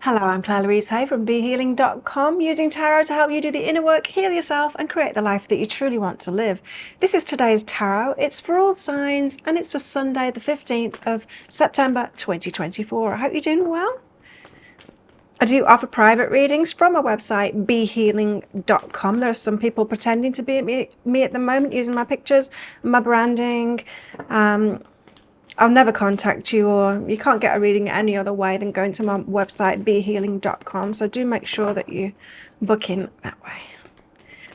Hello, I'm Claire Louise Hay from BeHealing.com, using tarot to help you do the inner work, heal yourself, and create the life that you truly want to live. This is today's tarot. It's for all signs, and it's for Sunday, the 15th of September 2024. I hope you're doing well. I do offer private readings from my website, BeHealing.com. There are some people pretending to be me at the moment, using my pictures, my branding. I'll never contact you, or you can't get a reading any other way than going to my website, BeHealing.com. So do make sure that you book in that way.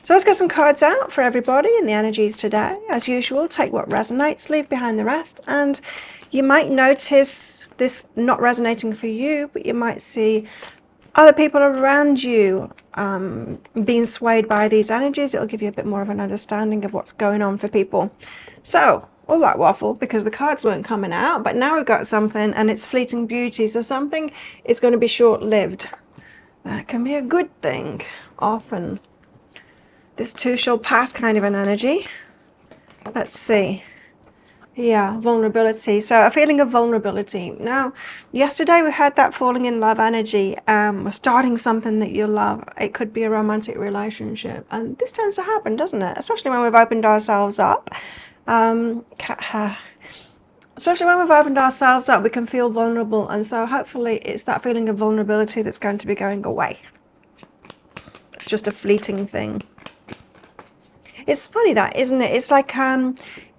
So let's get some cards out for everybody and the energies today. As usual, take what resonates, leave behind the rest. And you might notice this not resonating for you, but you might see other people around you being swayed by these energies. It'll give you a bit more of an understanding of what's going on for people. So all that waffle because the cards weren't coming out, but now we've got something, and it's fleeting beauty. So something is going to be short-lived. That can be a good thing often. This too shall pass kind of an energy. Let's see. Yeah, vulnerability. So a feeling of vulnerability. Now, yesterday we had that falling in love energy. Starting something that you love. It could be a romantic relationship, and this tends to happen, doesn't it? Especially when we've opened ourselves up. Especially when we've opened ourselves up, we can feel vulnerable, and so hopefully it's that feeling of vulnerability that's going to be going away. It's just a fleeting thing. It's funny that, isn't it? It's like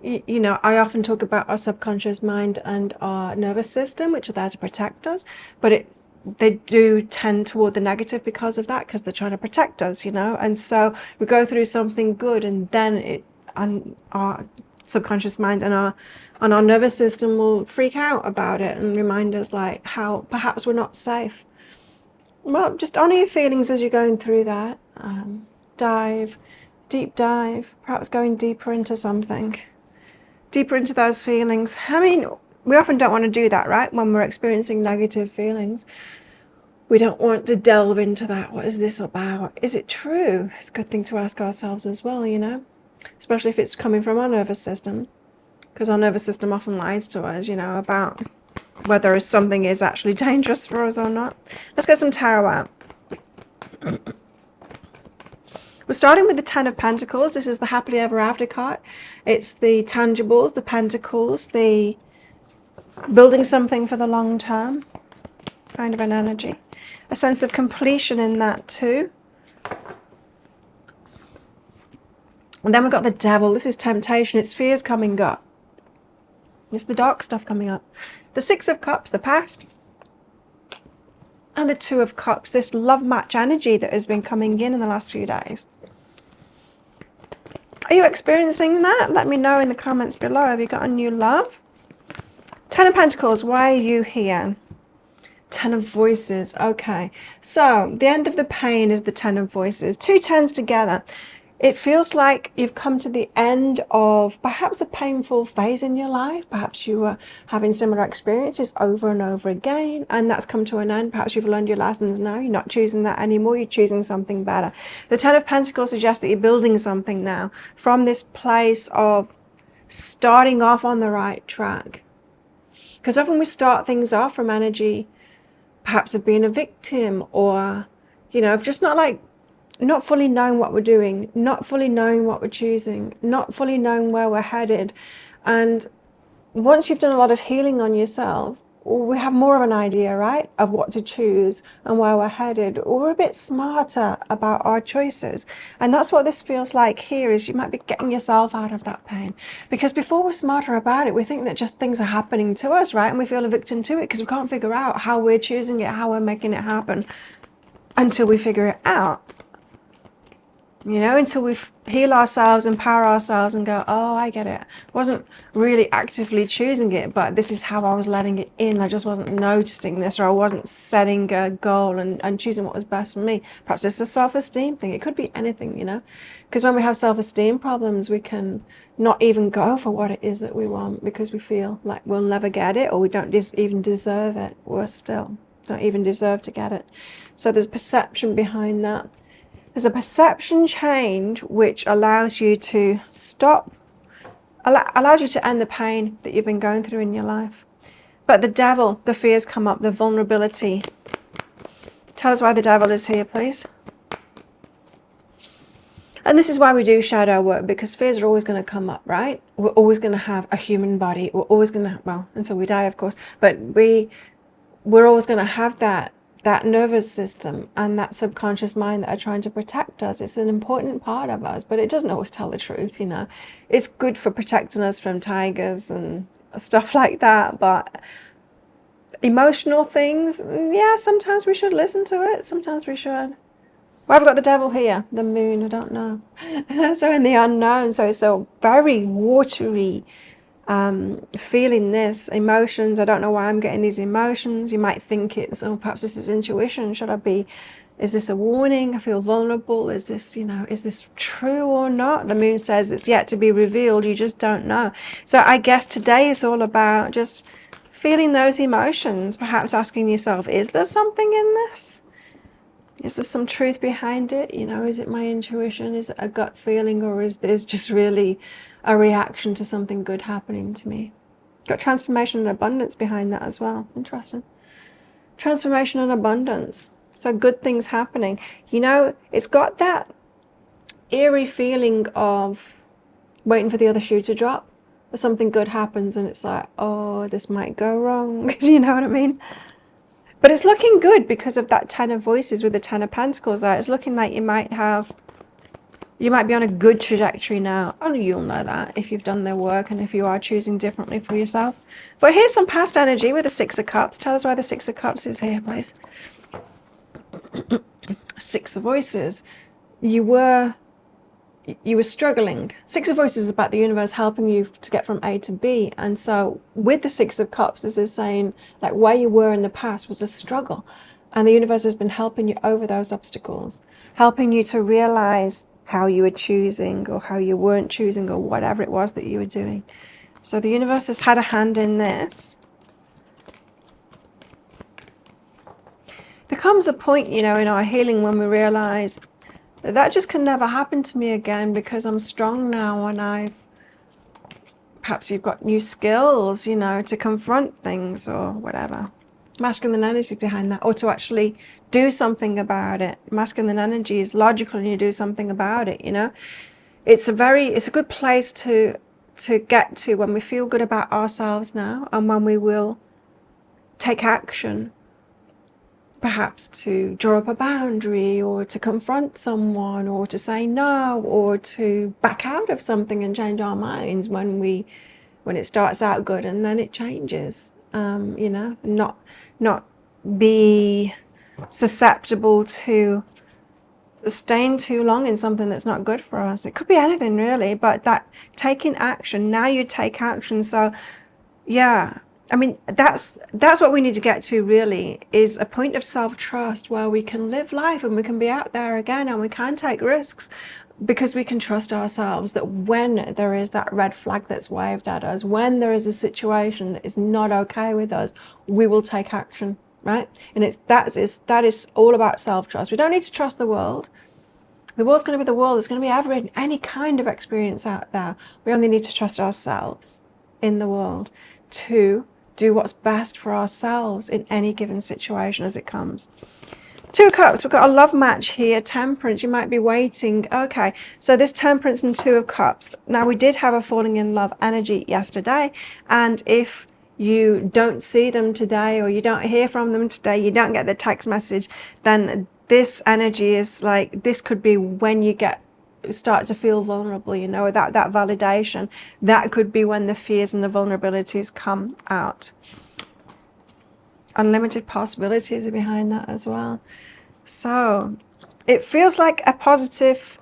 you know, I often talk about our subconscious mind and our nervous system, which are there to protect us, but they do tend toward the negative because of that, because they're trying to protect us, you know. And so we go through something good, and then our subconscious mind and our nervous system will freak out about it and remind us like how perhaps we're not safe. Well, just honor your feelings as you're going through that. Deep dive, perhaps going deeper into something, deeper into those feelings. I mean, we often don't want to do that, right? When we're experiencing negative feelings, we don't want to delve into that. What is this about? Is it true? It's a good thing to ask ourselves as well, you know, especially if it's coming from our nervous system, because our nervous system often lies to us, you know, about whether something is actually dangerous for us or not. Let's get some tarot out. We're starting with the Ten of Pentacles. This is the happily ever after card. It's the tangibles, the pentacles, the building something for the long term kind of an energy. A sense of completion in that too. And then we've got the Devil. This is temptation. It's fears coming up. It's the dark stuff coming up. The Six of Cups, the past. And the Two of Cups, this love match energy that has been coming in the last few days. Are you experiencing that? Let me know in the comments below. Have you got a new love? Ten of Pentacles, why are you here? Ten of Voices, okay. So the end of the pain is the Ten of Voices. Two tens together. It feels like you've come to the end of perhaps a painful phase in your life. Perhaps you were having similar experiences over and over again, and that's come to an end. Perhaps you've learned your lessons now. You're not choosing that anymore. You're choosing something better. The Ten of Pentacles suggests that you're building something now from this place of starting off on the right track. Because often we start things off from energy, perhaps of being a victim, or, you know, of just not fully knowing what we're doing, not fully knowing what we're choosing, not fully knowing where we're headed. And once you've done a lot of healing on yourself, we have more of an idea, right, of what to choose and where we're headed. We're a bit smarter about our choices. And that's what this feels like here, is you might be getting yourself out of that pain. Because before we're smarter about it, we think that just things are happening to us, right? And we feel a victim to it because we can't figure out how we're choosing it, how we're making it happen until we figure it out. You know, until we heal ourselves, empower ourselves and go, oh, I get it. I wasn't really actively choosing it, but this is how I was letting it in. I just wasn't noticing this, or I wasn't setting a goal and choosing what was best for me. Perhaps it's a self-esteem thing. It could be anything, you know, because when we have self-esteem problems, we can not even go for what it is that we want because we feel like we'll never get it, or we don't even deserve it. Worse still, don't even deserve to get it. So there's perception behind that. There's a perception change which allows you to stop, allows you to end the pain that you've been going through in your life. But the Devil, the fears come up, the vulnerability. Tell us why the devil is here, please. And this is why we do shadow work, because fears are always going to come up, right? We're always going to have a human body. We're always going to, well, until we die, of course, but we're always going to have that nervous system and that subconscious mind that are trying to protect us. It's an important part of us, but it doesn't always tell the truth, you know. It's good for protecting us from tigers and stuff like that, but emotional things, yeah, sometimes we should listen to it. Sometimes we should. Why have we got the devil here? The moon, I don't know. So in the unknown, so very watery, feeling this, emotions. I don't know why I'm getting these emotions. You might think it's, oh, perhaps this is intuition. Is this a warning? I feel vulnerable. Is this, you know, is this true or not? The moon says it's yet to be revealed. You just don't know. So I guess today is all about just feeling those emotions, perhaps asking yourself, is there something in this? Is there some truth behind it? You know, is it my intuition? Is it a gut feeling? Or is this just really a reaction to something good happening to me? Got transformation and abundance behind that as well. Interesting. Transformation and abundance. So good things happening. You know, it's got that eerie feeling of waiting for the other shoe to drop. Or something good happens and it's like, oh, this might go wrong. You know what I mean? But it's looking good because of that Ten of Voices with the Ten of Pentacles there. It's looking like you might be on a good trajectory now. Only you'll know that if you've done their work and if you are choosing differently for yourself. But here's some past energy with the Six of Cups. Tell us why the Six of Cups is here, please. Six of Voices. You were struggling. Six of Voices is about the universe helping you to get from A to B. And so with the Six of Cups, this is saying like where you were in the past was a struggle. And the universe has been helping you over those obstacles, helping you to realize how you were choosing or how you weren't choosing or whatever it was that you were doing. So the universe has had a hand in this. There comes a point, you know, in our healing when we realize that just can never happen to me again because I'm strong now and perhaps you've got new skills, you know, to confront things or whatever. Masculine energy behind that, or to actually do something about it. Masculine energy is logical and you do something about it, you know. It's a good place to get to when we feel good about ourselves now and when we will take action. Perhaps to draw up a boundary or to confront someone or to say no or to back out of something and change our minds when it starts out good and then it changes. You know, not be susceptible to staying too long in something that's not good for us. It could be anything really, but that taking action, now you take action. So yeah, I mean, that's what we need to get to really, is a point of self-trust where we can live life and we can be out there again and we can take risks because we can trust ourselves that when there is that red flag that's waved at us, when there is a situation that is not okay with us, we will take action, right? And that is all about self-trust. We don't need to trust the world. The world's going to be the world. There's going to be any kind of experience out there. We only need to trust ourselves in the world to do what's best for ourselves in any given situation as it comes. Two of Cups, we've got a love match here, Temperance. You might be waiting. Okay, so this Temperance and Two of Cups. Now, we did have a falling in love energy yesterday, and if you don't see them today or you don't hear from them today, you don't get the text message, then this energy is like, this could be when you start to feel vulnerable, you know, that validation. That could be when the fears and the vulnerabilities come out. Unlimited possibilities are behind that as well. So it feels like a positive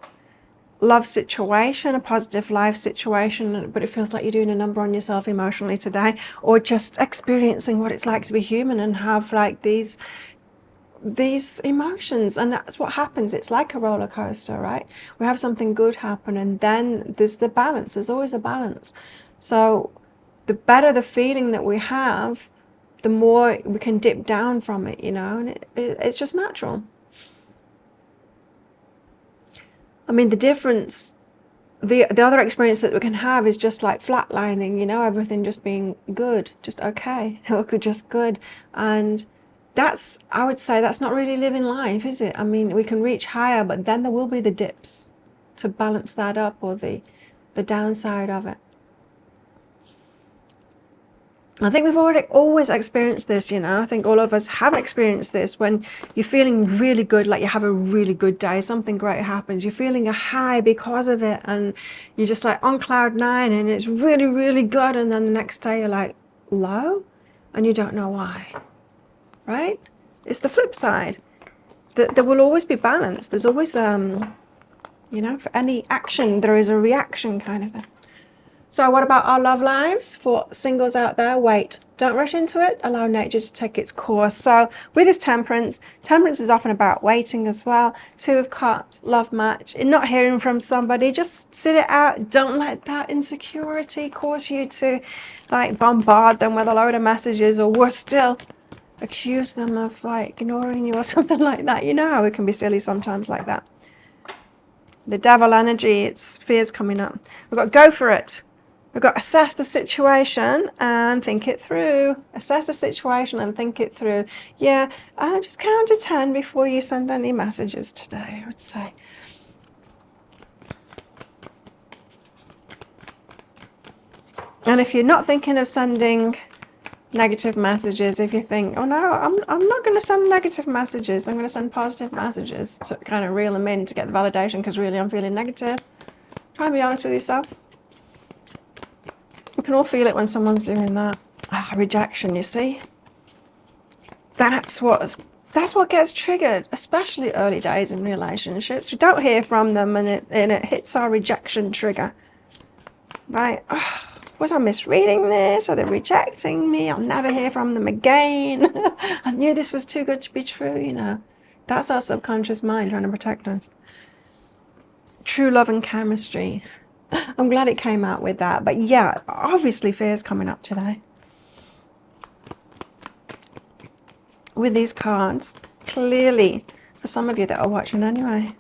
love situation, a positive life situation, but it feels like you're doing a number on yourself emotionally today, or just experiencing what it's like to be human and have like these emotions. And that's what happens. It's like a roller coaster, right? We have something good happen and then there's the balance. There's always a balance. So the better the feeling that we have, the more we can dip down from it, you know, and it's just natural. I mean, the difference, the other experience that we can have is just like flatlining, you know, everything just being good, just okay, or just good. And I would say that's not really living life, is it? I mean, we can reach higher, but then there will be the dips to balance that up, or the downside of it. I think we've already always experienced this, you know. I think all of us have experienced this when you're feeling really good, like you have a really good day, something great happens, you're feeling a high because of it, and you're just like on cloud nine, and it's really, really good, and then the next day you're like low, and you don't know why, right? It's the flip side. There will always be balance. There's always, you know, for any action, there is a reaction kind of thing. So what about our love lives? For singles out there, wait. Don't rush into it. Allow nature to take its course. So with this temperance is often about waiting as well. Two of Cups, love match. In not hearing from somebody, just sit it out. Don't let that insecurity cause you to like bombard them with a load of messages, or worse still, accuse them of like ignoring you or something like that. You know how it can be silly sometimes like that. The devil energy, it's fears coming up. We've got to go for it. We've got to assess the situation and think it through. Assess the situation and think it through. Yeah, just count to 10 before you send any messages today, I would say. And if you're not thinking of sending negative messages, if you think, oh no, I'm not going to send negative messages, I'm going to send positive messages to kind of reel them in to get the validation, because really I'm feeling negative. Try and be honest with yourself. We can all feel it when someone's doing that. Rejection, you see. That's what gets triggered, especially early days in relationships. We don't hear from them, and it hits our rejection trigger. Right? Was I misreading this? Are they rejecting me? I'll never hear from them again. I knew this was too good to be true, you know. That's our subconscious mind trying to protect us. True love and chemistry. I'm glad it came out with that. But yeah, obviously fear's coming up today. With these cards, clearly, for some of you that are watching anyway.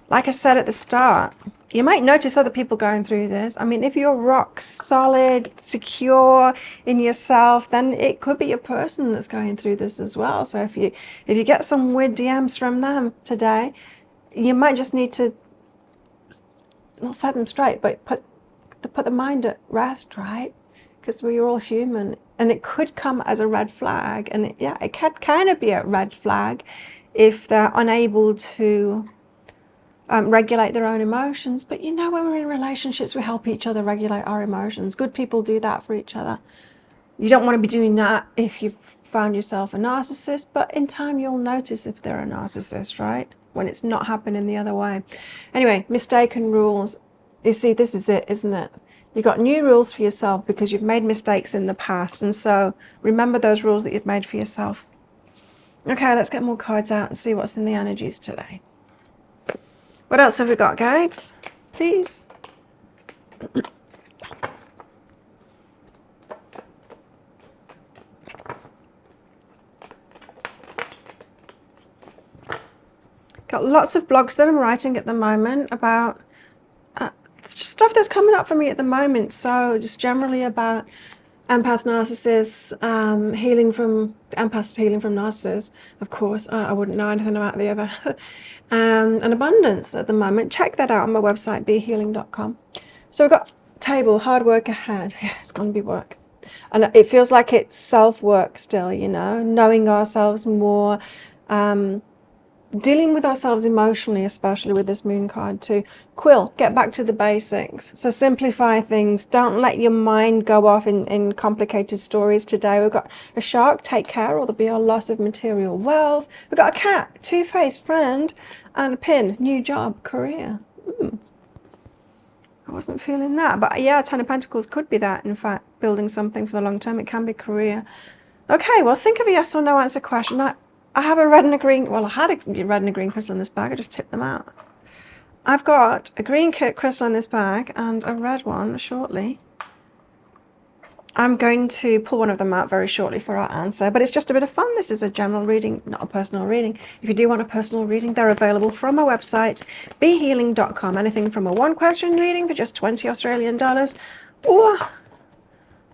Like I said at the start, you might notice other people going through this. I mean, if you're rock solid, secure in yourself, then it could be a person that's going through this as well. So if you get some weird DMs from them today, you might just need to not set them straight, but put the mind at rest, right? Because we're all human, and it could come as a red flag, and it can kind of be a red flag if they're unable to regulate their own emotions. But you know, when we're in relationships, we help each other regulate our emotions. Good people do that for each other. You don't want to be doing that if you've found yourself a narcissist, but in time you'll notice if they're a narcissist, right? When it's not happening the other way. Anyway, mistaken rules. You see, this is it, isn't it? You got new rules for yourself because you've made mistakes in the past, and so remember those rules that you've made for yourself. Okay, let's get more cards out and see what's in the energies today. What else have we got, guides? Please. Got lots of blogs that I'm writing at the moment about stuff that's coming up for me at the moment. So just generally about empath narcissists, healing from narcissists. Of course, I wouldn't know anything about the other. And abundance at the moment. Check that out on my website, behealing.com. So we've got table, hard work ahead. Yeah, it's going to be work. And it feels like it's self-work still, you know, knowing ourselves more, dealing with ourselves emotionally, especially with this moon card too. Quill, get back to the basics. So simplify things. Don't let your mind go off in complicated stories today. We've got a shark, take care, or there'll be a loss of material wealth. We've got a cat, two-faced friend, and a pin, new job, career. I wasn't feeling that, but yeah, Ten of Pentacles could be that. In fact, building something for the long term. It can be career. Okay, well, think of a yes or no answer question. I have a red and a green, well, I had a red and a green crystal in this bag. I just tipped them out. I've got a green crystal in this bag and a red one shortly. I'm going to pull one of them out very shortly for our answer, but it's just a bit of fun. This is a general reading, not a personal reading. If you do want a personal reading, they're available from our website, behealing.com. Anything from a one-question reading for just $20 Australian, or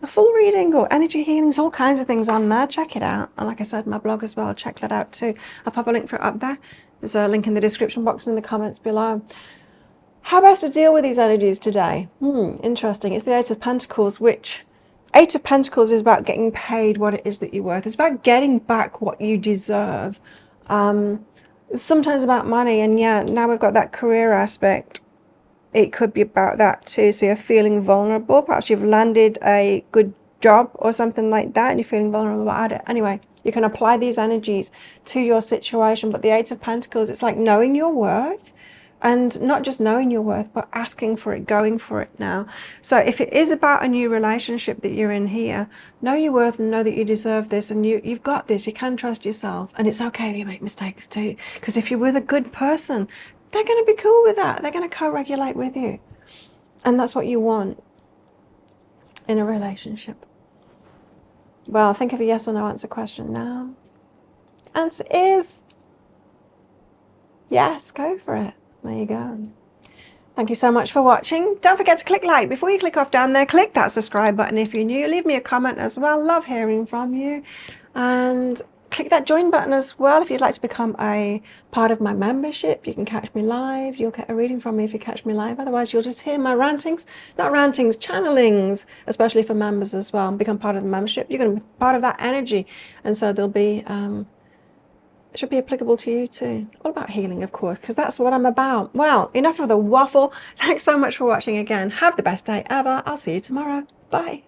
a full reading or energy healings, all kinds of things on there. Check it out. And like I said, my blog as well, check that out too. I'll pop a link for it up there. There's a link in the description box and in the comments below. How best to deal with these energies today? Interesting. It's the Eight of Pentacles, which Eight of Pentacles is about getting paid what it is that you're worth. It's about getting back what you deserve. Sometimes about money, and yeah, now we've got that career aspect. It could be about that too. So you're feeling vulnerable. Perhaps you've landed a good job or something like that and you're feeling vulnerable about it. Anyway, you can apply these energies to your situation. But the Eight of Pentacles, it's like knowing your worth, and not just knowing your worth, but asking for it, going for it now. So if it is about a new relationship that you're in here, know your worth and know that you deserve this, and you've got this. You can trust yourself, and it's okay if you make mistakes too. Because if you're with a good person, they're going to be cool with that. They're going to co-regulate with you. And that's what you want in a relationship. Well, think of a yes or no answer question now. Answer is yes, go for it. There you go. Thank you so much for watching. Don't forget to click like. Before you click off down there, click that subscribe button if you're new. Leave me a comment as well. Love hearing from you. And click that join button as well if you'd like to become a part of my membership. You can catch me live. You'll get a reading from me if you catch me live. Otherwise, you'll just hear my rantings, not rantings, channelings, especially for members as well. Become part of the membership. You're going to be part of that energy. And so there'll be, it should be applicable to you too. All about healing, of course, because that's what I'm about. Well, enough of the waffle. Thanks so much for watching again. Have the best day ever. I'll see you tomorrow. Bye.